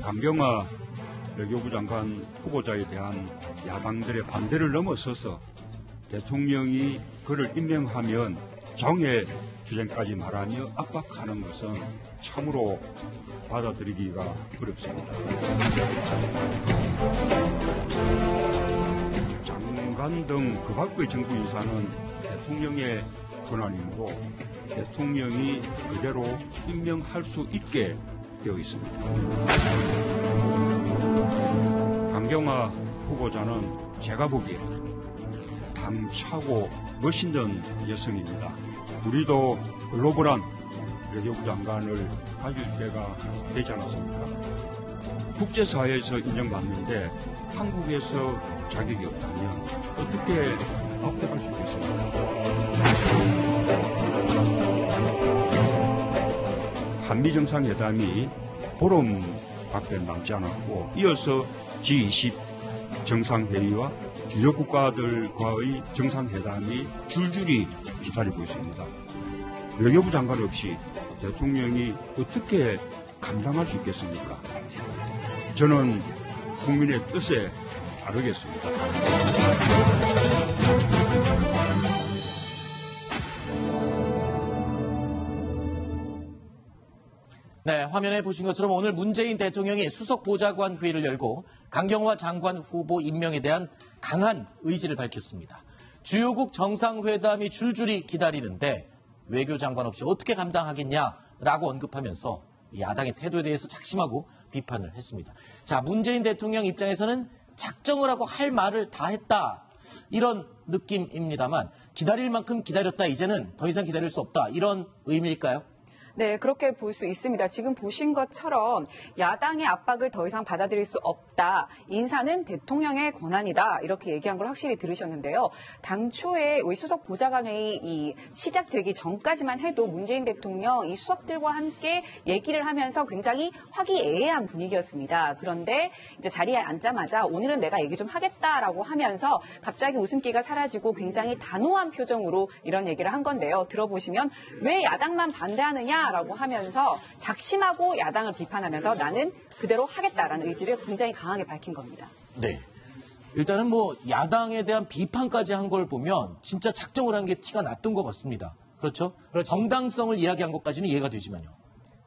강경화 외교부 장관 후보자에 대한 야당들의 반대를 넘어서서 대통령이 그를 임명하면 정해 주쟁까지 말하며 압박하는 것은 참으로 받아들이기가 어렵습니다. 장관 등 그 밖의 정부 인사는 대통령의 권한이므로 대통령이 그대로 임명할 수 있게 되어 있습니다. 강경화 후보자는 제가 보기에 당차고 멋있는 여성입니다. 우리도 글로벌한 외교부 장관을 가질 때가 되지 않았습니까? 국제사회에서 인정받는데 한국에서 자격이 없다면 어떻게 앞서갈 수 있겠습니까? 한미 정상회담이 보름밖에 남지 않았고 이어서 G20 정상회의와 주요 국가들과의 정상회담이 줄줄이 기다리고 있습니다. 외교부 장관 없이 대통령이 어떻게 감당할 수 있겠습니까? 저는 국민의 뜻에 따르겠습니다. 네, 화면에 보신 것처럼 오늘 문재인 대통령이 수석 보좌관 회의를 열고 강경화 장관 후보 임명에 대한 강한 의지를 밝혔습니다. 주요국 정상회담이 줄줄이 기다리는데 외교장관 없이 어떻게 감당하겠냐라고 언급하면서 야당의 태도에 대해서 작심하고 비판을 했습니다. 자, 문재인 대통령 입장에서는 작정을 하고 할 말을 다 했다. 이런 느낌입니다만 기다릴 만큼 기다렸다. 이제는 더 이상 기다릴 수 없다. 이런 의미일까요? 네, 그렇게 볼 수 있습니다. 지금 보신 것처럼 야당의 압박을 더 이상 받아들일 수 없다. 인사는 대통령의 권한이다. 이렇게 얘기한 걸 확실히 들으셨는데요. 당초에 우리 수석 보좌관회의 시작되기 전까지만 해도 문재인 대통령 이 수석들과 함께 얘기를 하면서 굉장히 화기애애한 분위기였습니다. 그런데 이제 자리에 앉자마자 오늘은 내가 얘기 좀 하겠다라고 하면서 갑자기 웃음기가 사라지고 굉장히 단호한 표정으로 이런 얘기를 한 건데요. 들어보시면 왜 야당만 반대하느냐? 라고 하면서 작심하고 야당을 비판하면서 나는 그대로 하겠다라는 의지를 굉장히 강하게 밝힌 겁니다. 네. 일단은 뭐 야당에 대한 비판까지 한 걸 보면 진짜 작정을 한 게 티가 났던 것 같습니다. 그렇죠? 정당성을 이야기한 것까지는 이해가 되지만요.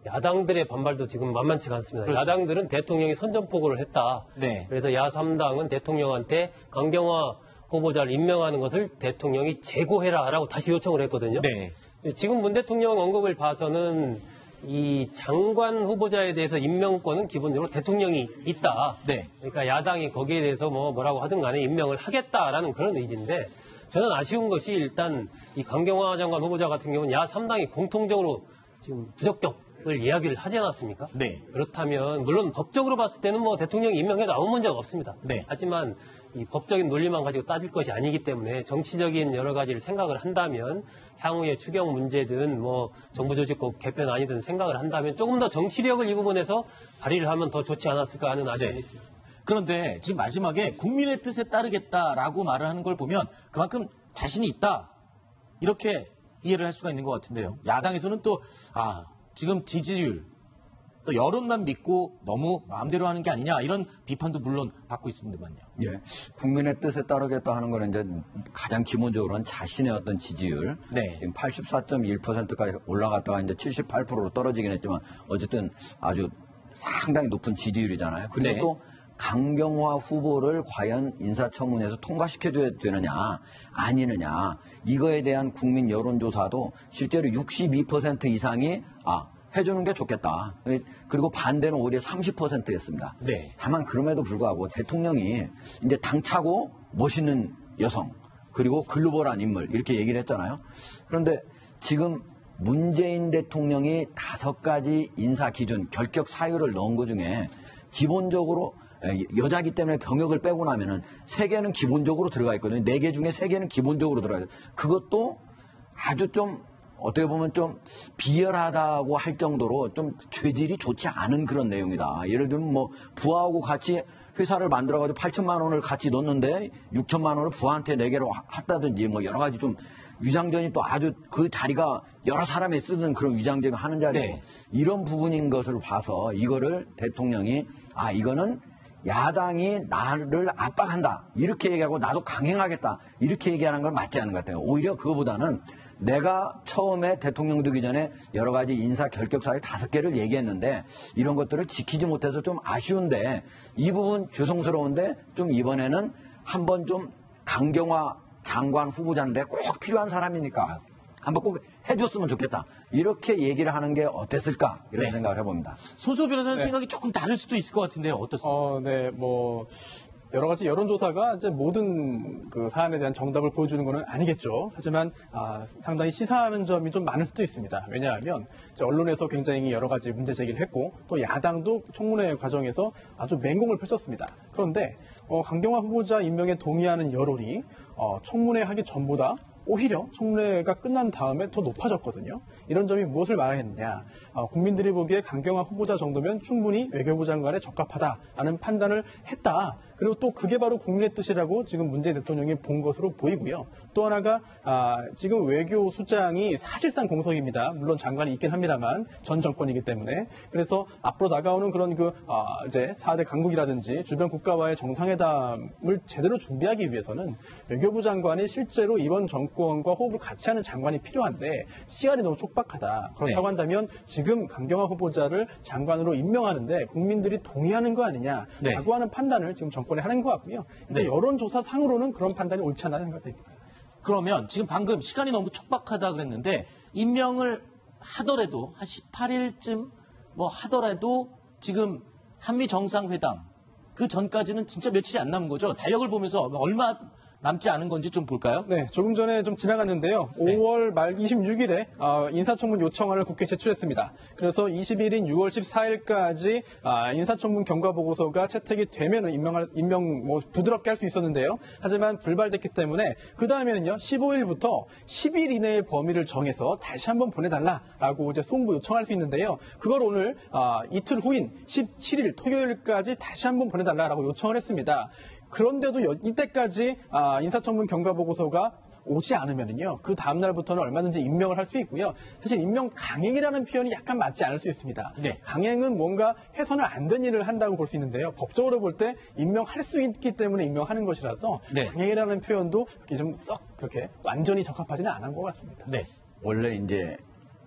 야당들의 반발도 지금 만만치가 않습니다. 그렇죠. 야당들은 대통령이 선전포고를 했다. 네. 그래서 야3당은 대통령한테 강경화 후보자를 임명하는 것을 대통령이 재고해라라고 다시 요청을 했거든요. 네. 지금 문 대통령 언급을 봐서는 이 장관 후보자에 대해서 임명권은 기본적으로 대통령이 있다. 네. 그러니까 야당이 거기에 대해서 뭐라고 하든 간에 임명을 하겠다라는 그런 의지인데 저는 아쉬운 것이 일단 이 강경화 장관 후보자 같은 경우는 야3당이 공통적으로 지금 부적격을 이야기를 하지 않았습니까? 네. 그렇다면 물론 법적으로 봤을 때는 뭐 대통령이 임명해도 아무 문제가 없습니다. 네. 하지만 이 법적인 논리만 가지고 따질 것이 아니기 때문에 정치적인 여러 가지를 생각을 한다면 향후의 추경 문제든 뭐 정부 조직국 개편 아니든 생각을 한다면 조금 더 정치력을 이 부분에서 발휘를 하면 더 좋지 않았을까 하는 아쉬움이 있습니다. 그런데 지금 마지막에 국민의 뜻에 따르겠다라고 말을 하는 걸 보면 그만큼 자신이 있다. 이렇게 이해를 할 수가 있는 것 같은데요. 야당에서는 또 지금 지지율 또 여론만 믿고 너무 마음대로 하는 게 아니냐 이런 비판도 물론 받고 있습니다만요. 예, 국민의 뜻에 따르겠다 하는 거는 이제 가장 기본적으로는 자신의 어떤 지지율, 네. 지금 84.1%까지 올라갔다가 이제 78%로 떨어지긴 했지만 어쨌든 아주 상당히 높은 지지율이잖아요. 그리고 네. 또 강경화 후보를 과연 인사청문회에서 통과시켜줘야 되느냐 아니느냐 이거에 대한 국민 여론조사도 실제로 62% 이상이 해주는 게 좋겠다. 그리고 반대는 오히려 30%였습니다. 네. 다만 그럼에도 불구하고 대통령이 이제 당차고 멋있는 여성 그리고 글로벌한 인물 이렇게 얘기를 했잖아요. 그런데 지금 문재인 대통령이 5가지 인사 기준 결격 사유를 넣은 것 중에 기본적으로 여자기 때문에 병역을 빼고 나면은 3개는 기본적으로 들어가 있거든요. 4개 중에 3개는 기본적으로 들어가 있어요. 그것도 아주 좀 어떻게 보면 좀 비열하다고 할 정도로 좀 죄질이 좋지 않은 그런 내용이다. 예를 들면 뭐 부하하고 같이 회사를 만들어가지고 8천만 원을 같이 넣었는데 6천만 원을 부하한테 내게로 했다든지 뭐 여러 가지 좀 위장전이 또 아주 그 자리가 여러 사람이 쓰는 그런 위장전이 하는 자리고 네. 이런 부분인 것을 봐서 이거를 대통령이 이거는 야당이 나를 압박한다 이렇게 얘기하고 나도 강행하겠다 이렇게 얘기하는 건 맞지 않은 것 같아요. 오히려 그거보다는 내가 처음에 대통령 되기 전에 여러 가지 인사 결격 사유 5개를 얘기했는데 이런 것들을 지키지 못해서 좀 아쉬운데 이 부분 죄송스러운데 좀 이번에는 한번 좀 강경화 장관 후보자인데 꼭 필요한 사람이니까 한번 꼭 해줬으면 좋겠다. 이렇게 얘기를 하는 게 어땠을까 이런 네. 생각을 해봅니다. 손수호 변호사는 네. 생각이 조금 다를 수도 있을 것 같은데요. 어떻습니까? 네, 여러 가지 여론조사가 이제 모든 그 사안에 대한 정답을 보여주는 것은 아니겠죠. 하지만 상당히 시사하는 점이 좀 많을 수도 있습니다. 왜냐하면 이제 언론에서 굉장히 여러 가지 문제 제기를 했고 또 야당도 청문회 과정에서 아주 맹공을 펼쳤습니다. 그런데 강경화 후보자 임명에 동의하는 여론이 청문회 하기 전보다 오히려 청문회가 끝난 다음에 더 높아졌거든요. 이런 점이 무엇을 말하겠느냐. 국민들이 보기에 강경화 후보자 정도면 충분히 외교부 장관에 적합하다라는 판단을 했다. 그리고 또 그게 바로 국민의 뜻이라고 지금 문재인 대통령이 본 것으로 보이고요. 또 하나가 지금 외교 수장이 사실상 공석입니다. 물론 장관이 있긴 합니다만 전 정권이기 때문에. 그래서 앞으로 다가오는 그런 이제 4대 강국이라든지 주변 국가와의 정상회담을 제대로 준비하기 위해서는 외교부 장관이 실제로 이번 정권과 호흡을 같이 하는 장관이 필요한데 시간이 너무 촉박하다. 그렇다고 한다면 지금 강경화 후보자를 장관으로 임명하는데 국민들이 동의하는 거 아니냐라고 하는 판단을 지금 정권이 하는 것 같고요. 네. 여론조사 상으로는 그런 판단이 옳지 않나 생각됩니다. 그러면 지금 방금 시간이 너무 촉박하다 그랬는데 임명을 하더라도 한 18일쯤 하더라도 지금 한미 정상회담 그 전까지는 진짜 며칠이 안 남은 거죠. 달력을 보면서 얼마 남지 않은 건지 좀 볼까요? 네, 조금 전에 좀 지나갔는데요. 5월 말 26일에 인사청문 요청안을 국회에 제출했습니다. 그래서 20일인 6월 14일까지 인사청문 경과보고서가 채택이 되면 임명 부드럽게 할 수 있었는데요. 하지만 불발됐기 때문에 그 다음에는요, 15일부터 10일 이내의 범위를 정해서 다시 한번 보내달라라고 이제 송부 요청할 수 있는데요. 그걸 오늘 이틀 후인 17일 토요일까지 다시 한번 보내달라라고 요청을 했습니다. 그런데도 이때까지 인사청문 경과보고서가 오지 않으면은요, 그 다음날부터는 얼마든지 임명을 할 수 있고요. 사실 임명 강행이라는 표현이 약간 맞지 않을 수 있습니다. 네. 강행은 뭔가 해서는 안 된 일을 한다고 볼 수 있는데요. 법적으로 볼 때 임명할 수 있기 때문에 임명하는 것이라서 네. 강행이라는 표현도 좀 썩 그렇게 완전히 적합하지는 않은 것 같습니다. 네. 원래 이제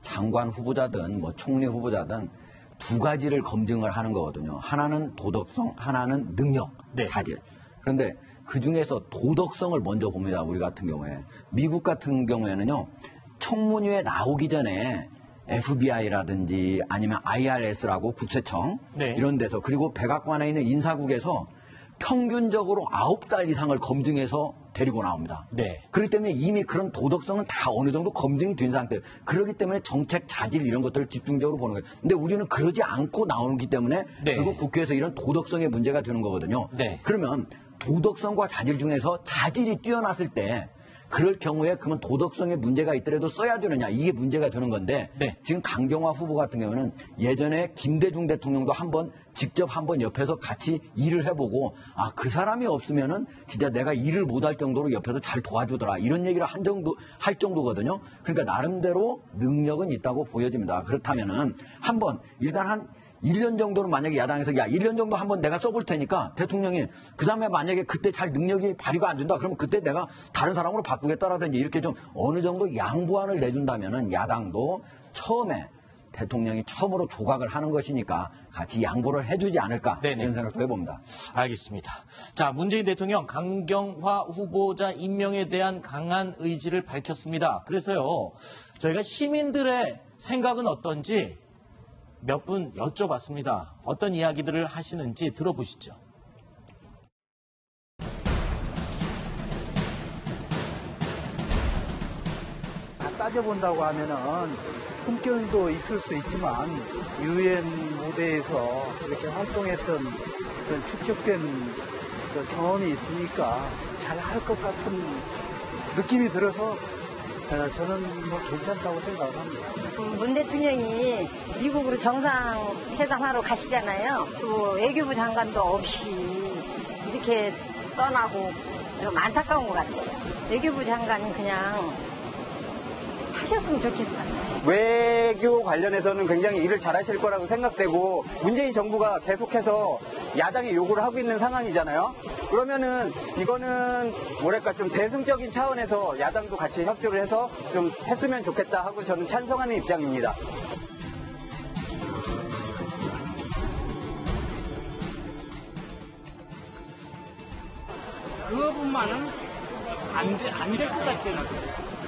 장관 후보자든 총리 후보자든 두 가지를 검증을 하는 거거든요. 하나는 도덕성, 하나는 능력, 네. 사실. 그런데 그 중에서 도덕성을 먼저 봅니다. 우리 같은 경우에. 미국 같은 경우에는요. 청문회에 나오기 전에 FBI라든지 아니면 IRS라고 국세청 네. 이런 데서 그리고 백악관에 있는 인사국에서 평균적으로 9달 이상을 검증해서 데리고 나옵니다. 네. 그렇기 때문에 이미 그런 도덕성은 다 어느 정도 검증이 된 상태예요. 그렇기 때문에 정책 자질 이런 것들을 집중적으로 보는 거예요. 근데 우리는 그러지 않고 나오기 때문에 네. 결국 국회에서 이런 도덕성의 문제가 되는 거거든요. 네. 그러면 도덕성과 자질 중에서 자질이 뛰어났을 때 그럴 경우에 그러면 도덕성에 문제가 있더라도 써야 되느냐 이게 문제가 되는 건데 네. 지금 강경화 후보 같은 경우는 예전에 김대중 대통령도 직접 한번 옆에서 같이 일을 해보고 그 사람이 없으면은 진짜 내가 일을 못할 정도로 옆에서 잘 도와주더라 이런 얘기를 할 정도거든요. 그러니까 나름대로 능력은 있다고 보여집니다. 그렇다면은 일단 한 1년 정도는 만약에 야당에서 1년 정도 한번 내가 써볼 테니까 대통령이 그 다음에 만약에 그때 잘 능력이 발휘가 안 된다 그러면 그때 내가 다른 사람으로 바꾸겠다라든지 이렇게 좀 어느 정도 양보안을 내준다면은 야당도 처음에 대통령이 처음으로 조각을 하는 것이니까 같이 양보를 해주지 않을까 네네. 이런 생각도 해봅니다. 알겠습니다. 자, 문재인 대통령 강경화 후보자 임명에 대한 강한 의지를 밝혔습니다. 그래서요, 저희가 시민들의 생각은 어떤지 몇 분 여쭤봤습니다. 어떤 이야기들을 하시는지 들어보시죠. 따져본다고 하면은 품격도 있을 수 있지만 유엔 무대에서 이렇게 활동했던 그런 축적된 그 경험이 있으니까 잘 할 것 같은 느낌이 들어서 저는 괜찮다고 생각을 합니다. 문 대통령이 미국으로 정상회담하러 가시잖아요. 또 외교부 장관도 없이 이렇게 떠나고 좀 안타까운 것 같아요. 외교부 장관은 그냥 하셨으면 좋겠어요. 외교 관련해서는 굉장히 일을 잘하실 거라고 생각되고 문재인 정부가 계속해서 야당의 요구를 하고 있는 상황이잖아요. 그러면은 이거는 뭐랄까 좀 대승적인 차원에서 야당도 같이 협조를 해서 좀 했으면 좋겠다 하고 저는 찬성하는 입장입니다. 그것뿐만은 안 될 것 같아요.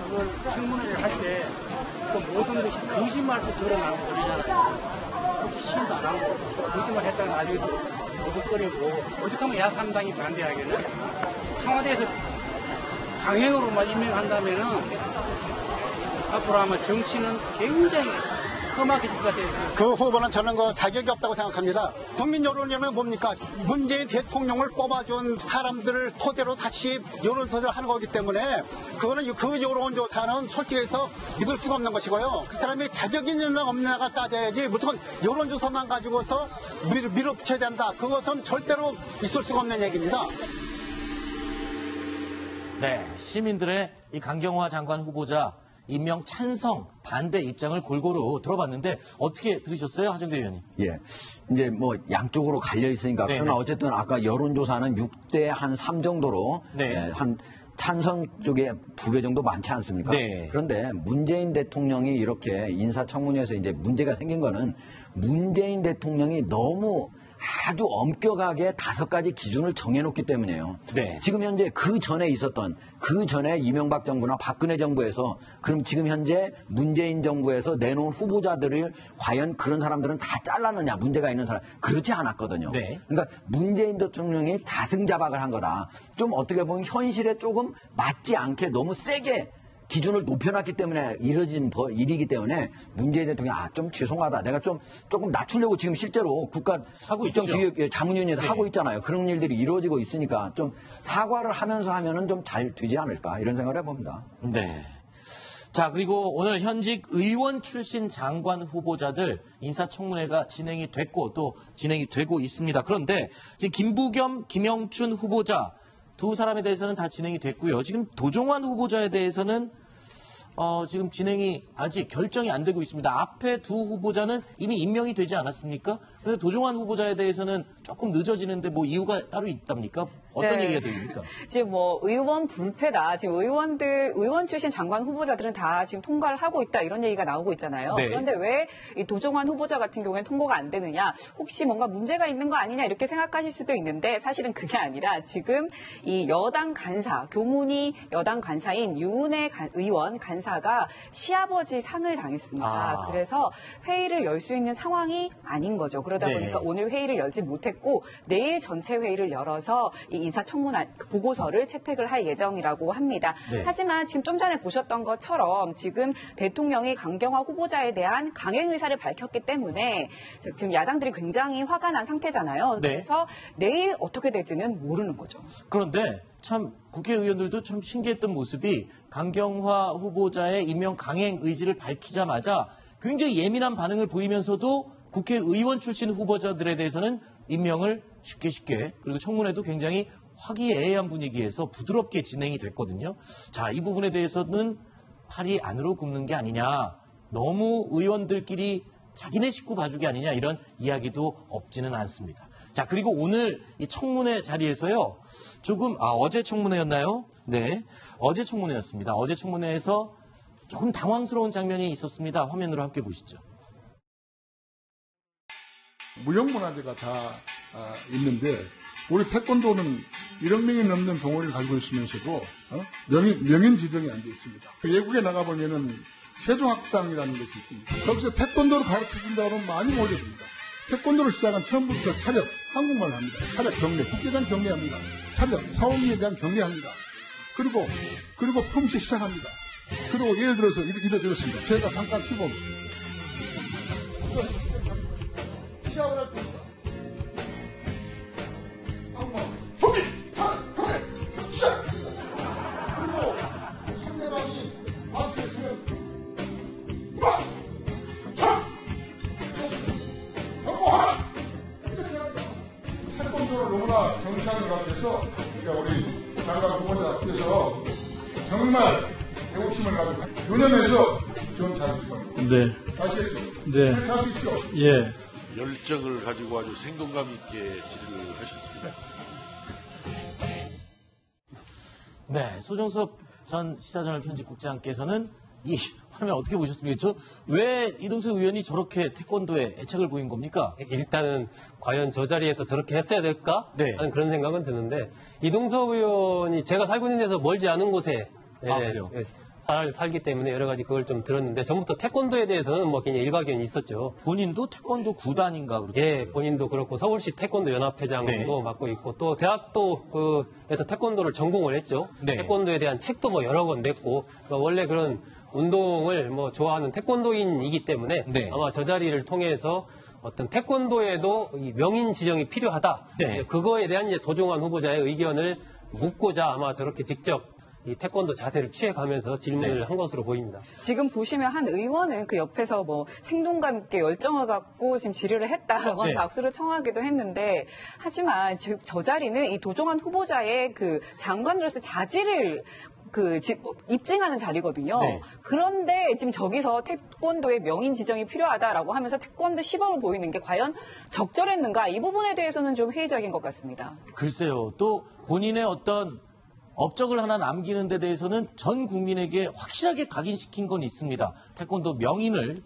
그걸 청문회를 할 때 또 모든 것이 거짓말로 드러나고 그러잖아요. 그렇게 시인도 안 하고 거짓말 했다가 나중에 도둑거리고 어떻게 하면 야3당이 반대하기는 청와대에서 강행으로만 임명한다면은 앞으로 아마 정치는 굉장히 험악해질 것 같아요. 그 후보는 저는 자격이 없다고 생각합니다. 국민 여론위원회는 뭡니까? 문재인 대통령을 뽑아준 사람들을 토대로 다시 여론조사를 하는 거기 때문에 그거는 그 여론조사는 솔직히 해서 믿을 수가 없는 것이고요. 그 사람이 자격이 있느냐 없느냐가 따져야지 무조건 여론조사만 가지고서 밀어붙여야 된다. 그것은 절대로 있을 수가 없는 얘기입니다. 네, 시민들의 이 강경화 장관 후보자 임명 찬성, 반대 입장을 골고루 들어봤는데 어떻게 들으셨어요, 하정대 의원님? 예. 이제 뭐 양쪽으로 갈려 있으니까. 네네. 그러나 어쨌든 아까 여론조사는 6대 한 3 정도로 네. 예, 한 찬성 쪽에 2배 정도 많지 않습니까? 네. 그런데 문재인 대통령이 이렇게 인사청문회에서 이제 문제가 생긴 거는 문재인 대통령이 너무 아주 엄격하게 5가지 기준을 정해놓기 때문이에요. 네. 지금 현재 그 전에 이명박 정부나 박근혜 정부에서 그럼 지금 현재 문재인 정부에서 내놓은 후보자들을 과연 그런 사람들은 다 잘랐느냐, 문제가 있는 사람, 그렇지 않았거든요. 네. 그러니까 문재인 대통령이 자승자박을 한 거다. 좀 어떻게 보면 현실에 조금 맞지 않게 너무 세게 기준을 높여놨기 때문에 이뤄진 일이기 때문에 문재인 대통령이 좀 죄송하다. 내가 조금 낮추려고 지금 실제로 국정기획 자문위원회에서 네. 하고 있잖아요. 그런 일들이 이루어지고 있으니까 좀 사과를 하면서 하면은 좀 잘 되지 않을까 이런 생각을 해봅니다. 네. 자, 그리고 오늘 현직 의원 출신 장관 후보자들 인사청문회가 진행이 됐고 또 진행이 되고 있습니다. 그런데 지금 김부겸, 김영춘 후보자 두 사람에 대해서는 다 진행이 됐고요. 지금 도종환 후보자에 대해서는 지금 진행이 아직 결정이 안 되고 있습니다. 앞에 두 후보자는 이미 임명이 되지 않았습니까? 그런데 도종환 후보자에 대해서는 조금 늦어지는데 뭐 이유가 따로 있답니까? 어떤 네. 얘기가 들립니까? 지금 뭐 의원 불패다. 지금 의원 출신 장관 후보자들은 다 지금 통과를 하고 있다. 이런 얘기가 나오고 있잖아요. 네. 그런데 왜 이 도종환 후보자 같은 경우에는 통과가 안 되느냐? 혹시 뭔가 문제가 있는 거 아니냐? 이렇게 생각하실 수도 있는데 사실은 그게 아니라 지금 이 여당 간사, 교문위 여당 간사인 유은혜 의원 간사가 시아버지 상을 당했습니다. 그래서 회의를 열 수 있는 상황이 아닌 거죠. 그러다 네. 보니까 오늘 회의를 열지 못했고 내일 전체 회의를 열어서 이 인사청문회 보고서를 채택을 할 예정이라고 합니다. 네. 하지만 지금 좀 전에 보셨던 것처럼 지금 대통령이 강경화 후보자에 대한 강행 의사를 밝혔기 때문에 지금 야당들이 굉장히 화가 난 상태잖아요. 네. 그래서 내일 어떻게 될지는 모르는 거죠. 그런데 참 국회의원들도 좀 신기했던 모습이 강경화 후보자의 임명 강행 의지를 밝히자마자 굉장히 예민한 반응을 보이면서도 국회의원 출신 후보자들에 대해서는 임명을 쉽게 그리고 청문회도 굉장히 화기애애한 분위기에서 부드럽게 진행이 됐거든요. 자, 이 부분에 대해서는 팔이 안으로 굽는 게 아니냐. 너무 의원들끼리 자기네 식구 봐주기 아니냐 이런 이야기도 없지는 않습니다. 자, 그리고 오늘 이 청문회 자리에서요. 조금 어제 청문회였나요? 네. 어제 청문회였습니다. 어제 청문회에서 조금 당황스러운 장면이 있었습니다. 화면으로 함께 보시죠. 무형문화재가 다 있는데 우리 태권도는 1억 명이 넘는 동호회를 가지고 있으면서도 명인 지정이 안 돼 있습니다. 외국에 나가보면은 세종학당이라는 것이 있습니다. 거기서 태권도를 가르쳐준다 그러면 많이 몰려듭니다. 태권도를 시작한 처음부터 차렷, 한국말을 합니다. 차렷 경례, 국기에 대한 경례합니다. 차렷, 사원에 대한 경례합니다. 그리고 품시 시작합니다. 그리고 예를 들어서 이렇습니다. 제가 잠깐 시범. 시합을 할 테니까. 한번 준비! 경례! 시작! 그리고 상대방이 맞추겠으면 막! 참! 경고하라! 이렇게 합니다. 태권도를 너무나 정상인 것 같아서 우리 장관 후보자께서 정말 배우심을 가지고 유념해서 좀 잘하시고. 네. 아시겠죠? 네. 할수 있죠? 예. 열정을 가지고 아주 생동감 있게 질의를 하셨습니다. 네, 소정섭 전 시사저널 편집국장께서는 이 화면 어떻게 보셨습니까? 왜 이동석 의원이 저렇게 태권도에 애착을 보인 겁니까? 일단은 과연 저 자리에서 저렇게 했어야 될까? 네. 하는 그런 생각은 드는데 이동석 의원이 제가 살고 있는 데서 멀지 않은 곳에 그래요? 살기 때문에 여러 가지 그걸 좀 들었는데 전부터 태권도에 대해서는 뭐 그냥 일가견이 있었죠. 본인도 태권도 구단인가 그렇죠? 예, 본인도 그렇고 서울시 태권도 연합회장도 네. 맡고 있고 또 대학도에서 태권도를 전공을 했죠. 네. 태권도에 대한 책도 뭐 여러 권 냈고 그러니까 원래 그런 운동을 뭐 좋아하는 태권도인이기 때문에 네. 아마 저 자리를 통해서 어떤 태권도에도 이 명인 지정이 필요하다. 네. 그거에 대한 이제 도종환 후보자의 의견을 묻고자 아마 저렇게 직접 이 태권도 자세를 취해가면서 질문을 네. 한 것으로 보입니다. 지금 보시면 한 의원은 그 옆에서 뭐 생동감 있게 열정을 갖고 지금 질의를 했다라고 네. 박수를 청하기도 했는데 하지만 저 자리는 이 도종환 후보자의 그 장관으로서 자질을 입증하는 자리거든요. 네. 그런데 지금 저기서 태권도의 명인 지정이 필요하다라고 하면서 태권도 시범을 보이는 게 과연 적절했는가 이 부분에 대해서는 좀 회의적인 것 같습니다. 글쎄요. 또 본인의 어떤 업적을 하나 남기는 데 대해서는 전 국민에게 확실하게 각인시킨 건 있습니다. 태권도 명인을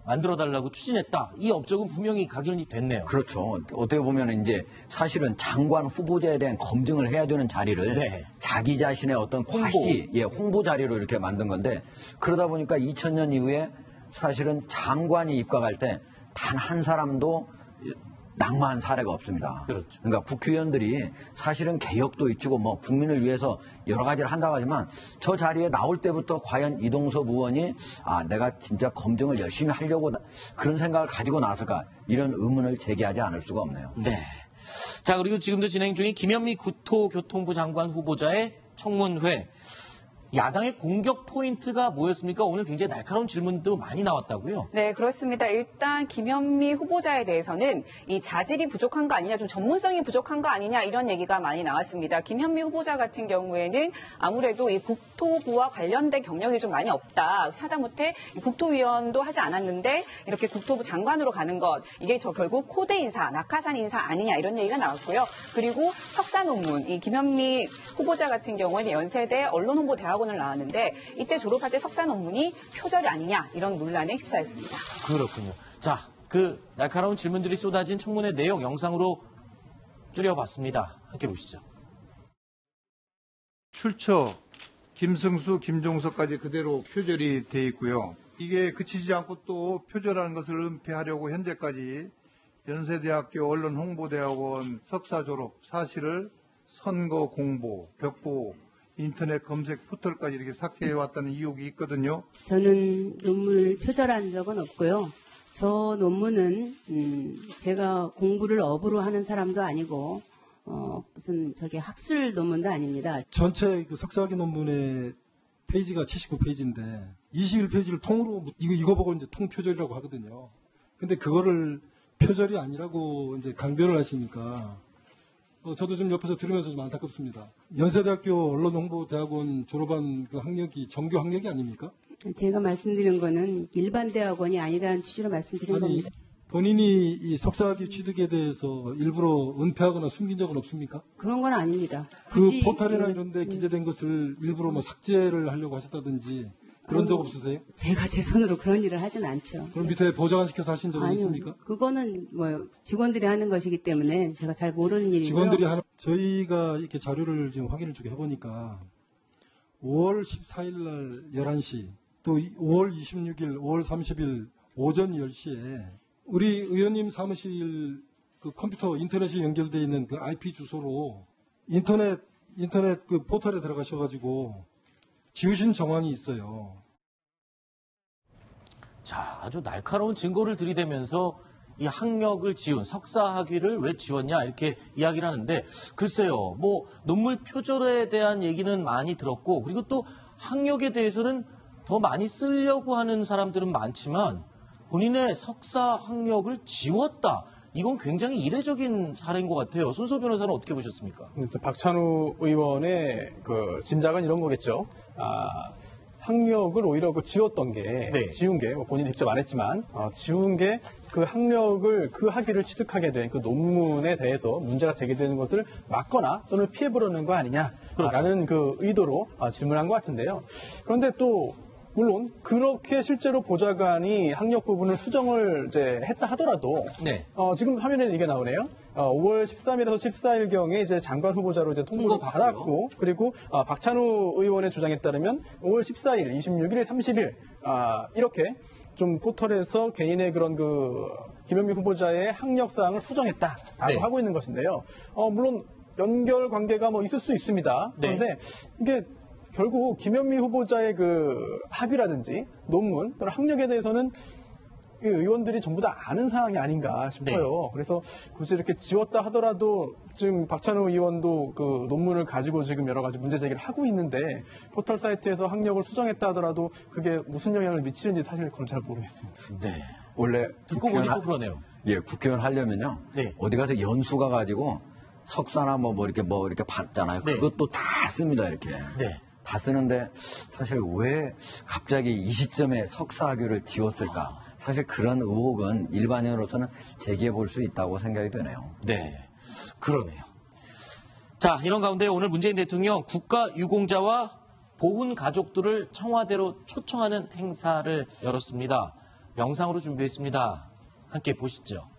만들어달라고 추진했다. 이 업적은 분명히 각인이 됐네요. 그렇죠. 어떻게 보면 이제 사실은 장관 후보자에 대한 검증을 해야 되는 자리를 네. 자기 자신의 어떤 과시, 홍보 자리로 이렇게 만든 건데 그러다 보니까 2000년 이후에 사실은 장관이 입각할 때 단 한 사람도 낙마한 사례가 없습니다. 그렇죠. 그러니까 국회의원들이 사실은 개혁도 있고 뭐 국민을 위해서 여러 가지를 한다고 하지만 저 자리에 나올 때부터 과연 이동섭 의원이 내가 진짜 검증을 열심히 하려고 그런 생각을 가지고 나왔을까 이런 의문을 제기하지 않을 수가 없네요. 네. 자, 그리고 지금도 진행 중인 김현미 국토교통부 장관 후보자의 청문회. 야당의 공격 포인트가 뭐였습니까? 오늘 굉장히 날카로운 질문도 많이 나왔다고요? 네, 그렇습니다. 일단 김현미 후보자에 대해서는 이 자질이 부족한 거 아니냐, 좀 전문성이 부족한 거 아니냐 이런 얘기가 많이 나왔습니다. 김현미 후보자 같은 경우에는 아무래도 이 국토부와 관련된 경력이 좀 많이 없다. 하다못해 국토위원도 하지 않았는데 이렇게 국토부 장관으로 가는 것 이게 결국 코드 인사, 낙하산 인사 아니냐 이런 얘기가 나왔고요. 그리고 석사 논문, 이 김현미 후보자 같은 경우에는 연세대 언론홍보대학원을 나왔는데 이때 졸업할 때 석사 논문이 표절이 아니냐 이런 논란에 휩싸였습니다. 그렇군요. 자, 그 날카로운 질문들이 쏟아진 청문회 내용 영상으로 줄여봤습니다. 함께 보시죠. 출처, 김승수, 김종석까지 그대로 표절이 돼 있고요. 이게 그치지 않고 또 표절하는 것을 은폐하려고 현재까지 연세대학교 언론홍보대학원 석사 졸업 사실을 선거 공보, 벽보, 인터넷 검색 포털까지 이렇게 삭제해왔다는 의혹이 있거든요. 저는 논문을 표절한 적은 없고요. 저 논문은 제가 공부를 업으로 하는 사람도 아니고 무슨 학술 논문도 아닙니다. 전체 그 석사학위 논문의 페이지가 79페이지인데 21페이지를 통으로 이거 보고 이제 통표절이라고 하거든요. 근데 그거를 표절이 아니라고 이제 강변을 하시니까 저도 좀 옆에서 들으면서 좀 안타깝습니다. 연세대학교 언론홍보대학원 졸업한 그 학력이 정규 학력이 아닙니까? 제가 말씀드린 거는 일반 대학원이 아니라는 취지로 말씀드린 겁니다. 본인이 이 석사학위 취득에 대해서 일부러 은폐하거나 숨긴 적은 없습니까? 그런 건 아닙니다. 그 포털이나 이런 데 기재된 것을 일부러 뭐 삭제를 하려고 하셨다든지 그런 적 없으세요? 제가 제 손으로 그런 일을 하진 않죠. 그럼 밑에 보좌관시켜서 하신 적은 있습니까? 그거는 뭐 직원들이 하는 것이기 때문에 제가 잘 모르는 일이고요. 직원들이 하는 저희가 이렇게 자료를 지금 확인을 쭉 해보니까 5월 14일 날 11시 또 5월 26일, 5월 30일 오전 10시에 우리 의원님 사무실 그 컴퓨터 인터넷이 연결되어 있는 그 IP 주소로 인터넷 그 포털에 들어가셔가지고 지우신 정황이 있어요. 자, 아주 날카로운 증거를 들이대면서 이 학력을 지운 석사 학위를 왜 지웠냐 이렇게 이야기를 하는데 글쎄요. 뭐 논문 표절에 대한 얘기는 많이 들었고 그리고 또 학력에 대해서는 더 많이 쓰려고 하는 사람들은 많지만 본인의 석사 학력을 지웠다. 이건 굉장히 이례적인 사례인 것 같아요. 손소 변호사는 어떻게 보셨습니까? 박찬우 의원의 그 짐작은 이런 거겠죠. 학력을 오히려 지웠던 게, 지운 게, 본인이 직접 안 했지만, 지운 게 그 학력을, 그 학위를 취득하게 된 그 논문에 대해서 문제가 제기되는 것을 막거나 또는 피해보려는 거 아니냐라는 그 의도로 질문한 것 같은데요. 그런데 또, 물론 그렇게 실제로 보좌관이 학력 부분을 수정을 이제 했다 하더라도 지금 화면에 이게 나오네요. 5월 13일에서 14일경에 이제 장관 후보자로 이제 통보를 받았고 그리고 박찬후 의원의 주장에 따르면 5월 14일, 26일, 30일 이렇게 좀 포털에서 개인의 그런 그 김현미 후보자의 학력 사항을 수정했다라고 하고 있는 것인데요. 물론 연결 관계가 뭐 있을 수 있습니다. 그런데 이게 결국 김현미 후보자의 그 학위라든지 논문 또는 학력에 대해서는 의원들이 전부 다 아는 사항이 아닌가 싶어요. 그래서 굳이 이렇게 지웠다 하더라도 지금 박찬호 의원도 그 논문을 가지고 지금 여러 가지 문제 제기를 하고 있는데 포털 사이트에서 학력을 수정했다 하더라도 그게 무슨 영향을 미치는지 사실 그건 잘 모르겠습니다. 원래 듣고 보니까 그러네요. 예, 국회의원 하려면요. 어디 가서 연수 가가지고 석사나 뭐 이렇게 받잖아요. 그것도 다 씁니다, 이렇게. 다 쓰는데 사실 왜 갑자기 이 시점에 석사 학위를 지웠을까? 사실 그런 의혹은 일반인으로서는 제기해 볼 수 있다고 생각이 되네요. 네, 그러네요. 자, 이런 가운데 오늘 문재인 대통령 국가유공자와 보훈 가족들을 청와대로 초청하는 행사를 열었습니다. 영상으로 준비했습니다. 함께 보시죠.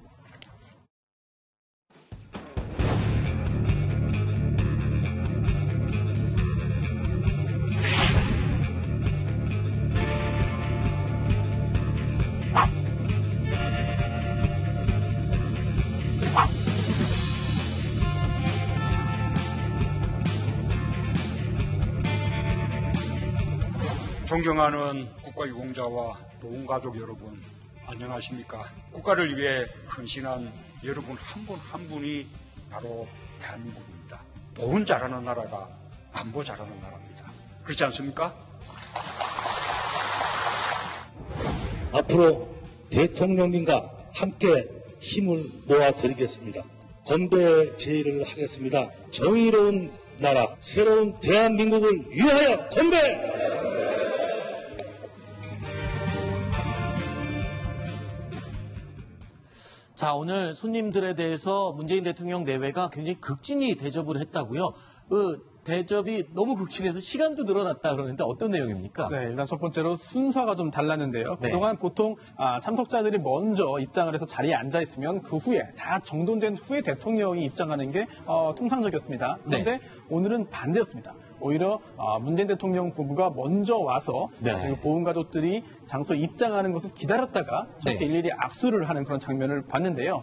존경하는 국가유공자와 보훈가족 여러분, 안녕하십니까? 국가를 위해 헌신한 여러분 한 분 한 분이 바로 대한민국입니다. 보훈 잘하는 나라가 안보 잘하는 나라입니다. 그렇지 않습니까? 앞으로 대통령님과 함께 힘을 모아드리겠습니다. 건배 제의를 하겠습니다. 정의로운 나라, 새로운 대한민국을 위하여 건배! 자, 오늘 손님들에 대해서 문재인 대통령 내외가 굉장히 극진히 대접을 했다고요. 대접이 너무 극진해서 시간도 늘어났다 그러는데 어떤 내용입니까? 네, 일단 첫 번째로 순서가 좀 달랐는데요. 그동안 보통 참석자들이 먼저 입장을 해서 자리에 앉아 있으면 그 후에 다 정돈된 후에 대통령이 입장하는 게 통상적이었습니다. 그런데 오늘은 반대였습니다. 오히려 문재인 대통령 부부가 먼저 와서 보훈가족들이 장소에 입장하는 것을 기다렸다가 저렇게 일일이 악수를 하는 그런 장면을 봤는데요.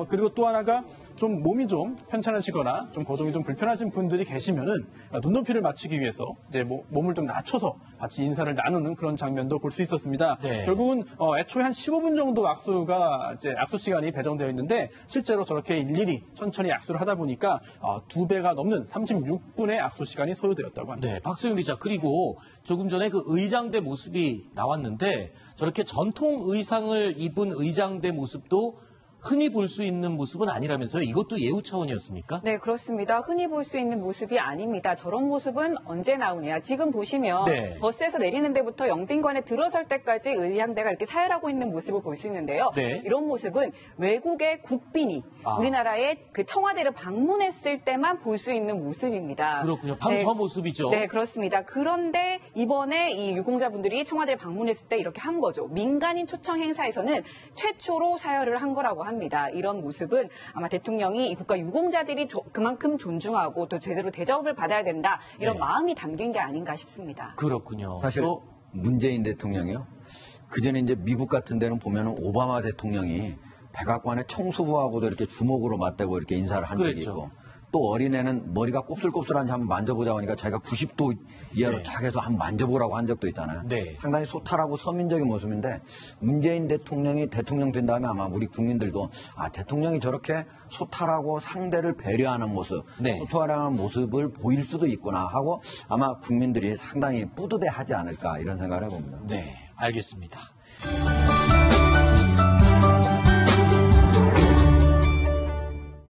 그리고 또 하나가 좀 몸이 좀 편찮으시거나 좀 거동이 좀 불편하신 분들이 계시면은 눈높이를 맞추기 위해서 이제 몸을 좀 낮춰서 같이 인사를 나누는 그런 장면도 볼 수 있었습니다. 결국은 애초에 한 15분 정도 악수 시간이 배정되어 있는데 실제로 저렇게 일일이 천천히 악수를 하다 보니까 2배가 넘는 36분의 악수 시간이 소요되었다고 합니다. 네, 박소영 기자. 그리고 조금 전에 그 의장대 모습이 나왔는데 저렇게 전통 의상을 입은 의장대 모습도 흔히 볼 수 있는 모습은 아니라면서요? 이것도 예우 차원이었습니까? 네, 그렇습니다. 흔히 볼 수 있는 모습이 아닙니다. 저런 모습은 언제 나오냐. 지금 보시면 버스에서 내리는 데부터 영빈관에 들어설 때까지 의장대가 이렇게 사열하고 있는 모습을 볼 수 있는데요. 이런 모습은 외국의 국빈이 우리나라의 그 청와대를 방문했을 때만 볼 수 있는 모습입니다. 그렇군요. 바로 저 모습이죠. 네, 그렇습니다. 그런데 이번에 이 유공자분들이 청와대를 방문했을 때 이렇게 한 거죠. 민간인 초청 행사에서는 최초로 사열을 한 거라고 합니다. 이런 모습은 아마 대통령이 국가 유공자들이 그만큼 존중하고 또 제대로 대접을 받아야 된다. 이런 마음이 담긴 게 아닌가 싶습니다. 그렇군요. 사실 문재인 대통령이요. 그전에 이제 미국 같은 데는 보면은 오바마 대통령이 백악관의 청소부하고도 이렇게 주먹으로 맞대고 이렇게 인사를 한 적이 있고 또 어린애는 머리가 곱슬곱슬한지 한번 만져보자고 하니까 자기가 90도 이하로 쫙 해서 한번 만져보라고 한 적도 있잖아요. 상당히 소탈하고 서민적인 모습인데 문재인 대통령이 대통령 된 다음에 아마 우리 국민들도 대통령이 저렇게 소탈하고 상대를 배려하는 모습, 소탈하는 모습을 보일 수도 있구나 하고 아마 국민들이 상당히 뿌듯해하지 않을까 이런 생각을 해봅니다. 네, 알겠습니다.